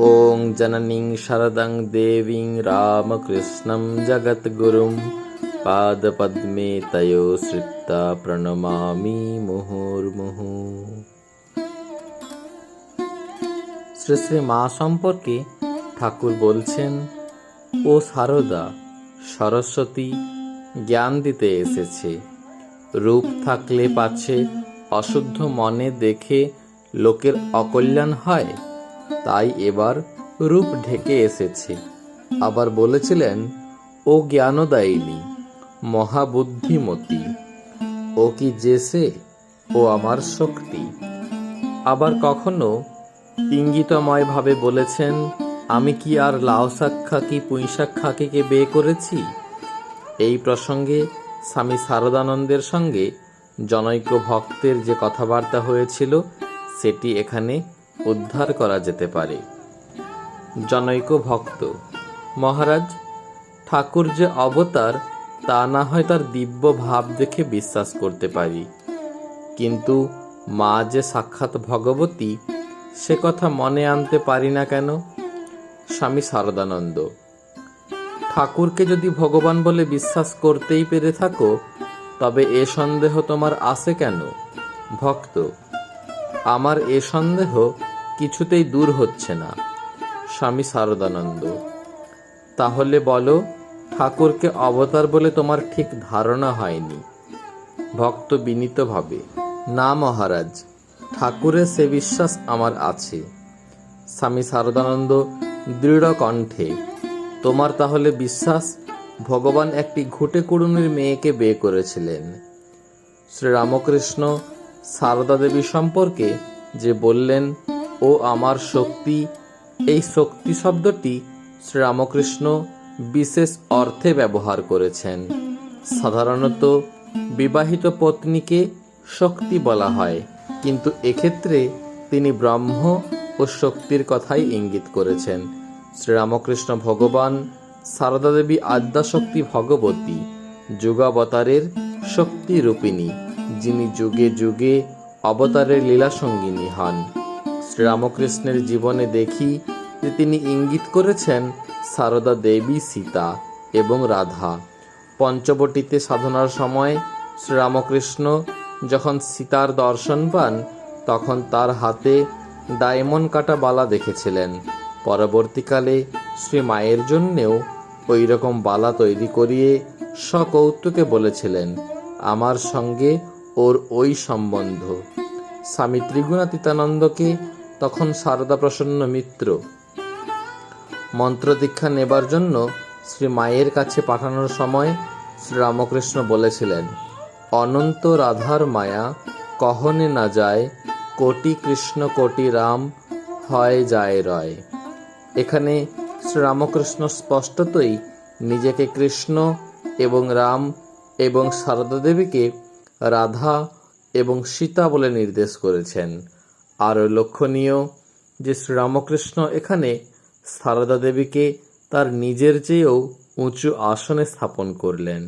ওং জননীং শারদাং দেবীং রামকৃষ্ণং জগদ্গুরুং পাদপদ্মে তয়ো শ্রিত্বা প্রণমামি মুহুর্মুহু। শ্রী শ্রী মা সম্পর্কে ঠাকুর বলছেন, ও সারদা, সরস্বতী জ্ঞান দিতে এসেছে। রূপ থাকলে পাছে অশুদ্ধ মনে দেখে লোকের অকল্যাণ হয়, তাই এবার রূপ ঢেকে এসেছে। আবার বলেছিলেন, ও জ্ঞানদায়িনী, মহাবুদ্ধিমতী, ও কি যেসে, ও আমার শক্তি। আবার কখনো ইঙ্গিতময় ভাবে বলেছেন, আমি কি আর লাউ শাক খাকি পুঁইশাক খাকিকে বিয়ে করেছি। এই প্রসঙ্গে স্বামী শারদানন্দের সঙ্গে জনৈক ভক্তের যে কথাবার্তা হয়েছিল সেটি এখানে উদ্ধার করা যেতে পারে। জনৈক ভক্ত: মহারাজ, ঠাকুর যে অবতার তা না হয় তার দিব্য ভাব দেখে বিশ্বাস করতে পারি, কিন্তু মা যে সাক্ষাৎ ভগবতী সে কথা মনে আনতে পারি না কেন। স্বামী শারদানন্দ: ঠাকুরকে যদি ভগবান বলে বিশ্বাস করতেই পেরে থাকো, তবে এ সন্দেহ তোমার আসে কেন? ভক্ত: আমার এ সন্দেহ কিছুতেই দূর হচ্ছে না। স্বামী শারদানন্দ: তাহলে বলো, ঠাকুরকে অবতার বলে তোমার ঠিক ধারণা হয়নি। ভক্ত বিনীতভাবে: না মহারাজ, ঠাকুরের সে বিশ্বাস আমার আছে। স্বামী শারদানন্দ দৃঢ় কণ্ঠে: তোমার তাহলে বিশ্বাস ভগবান একটি ঘুটে কুড়ুনির মেয়েকে বিয়ে করেছিলেন। শ্রীরামকৃষ্ণ সারদা দেবী সম্পর্কে যে বললেন, ও আমার শক্তি, এই শক্তি শব্দটি শ্রীরামকৃষ্ণ বিশেষ অর্থে ব্যবহার করেছেন। সাধারণত বিবাহিত পত্নীকে শক্তি বলা হয়, কিন্তু এক্ষেত্রে তিনি ব্রহ্ম ও শক্তির কথাই ইঙ্গিত করেছেন। শ্রীরামকৃষ্ণ ভগবান, সারদা দেবী আদ্যাশক্তি ভগবতী, যুগাবতারের শক্তি রূপিণী, যিনি যুগে যুগে অবতারের লীলা সঙ্গিনী হন। শ্রীরামকৃষ্ণের জীবনে দেখি যে তিনি ইঙ্গিত করেছেন সারদা দেবী, সীতা এবং রাধা। পঞ্চবটিতে সাধনার সময় শ্রীরামকৃষ্ণ যখন সীতার দর্শন পান, তখন তার হাতে ডায়মন্ড কাটা বালা দেখেছিলেন। পরবর্তীকালে শ্রী মায়ের জন্যেও ওই রকম বালা তৈরি করিয়ে সকৌতুকে বলেছিলেন, আমার সঙ্গে ওর ওই সম্বন্ধ। স্বামী ত্রিগুণাতীতানন্দকে তখন সারদা প্রসন্ন মিত্র মন্ত্র দীক্ষা নেবার জন্য শ্রী মায়ের কাছে পাঠানোর সময় শ্রীরামকৃষ্ণ বলেছিলেন, অনন্ত রাধার মায়া কহনে না যায়, কোটি কৃষ্ণ কোটি রাম হয় যায় রয়। এখানে শ্রীরামকৃষ্ণ স্পষ্টতই নিজেকে কৃষ্ণ এবং রাম এবং সারদা দেবীকে রাধা এবং সীতা বলে নির্দেশ করেছেন। আরও লক্ষণীয় যে শ্রীরামকৃষ্ণ এখানে সারদা দেবীকে তার নিজের চেয়েও উঁচু আসনে স্থাপন করলেন।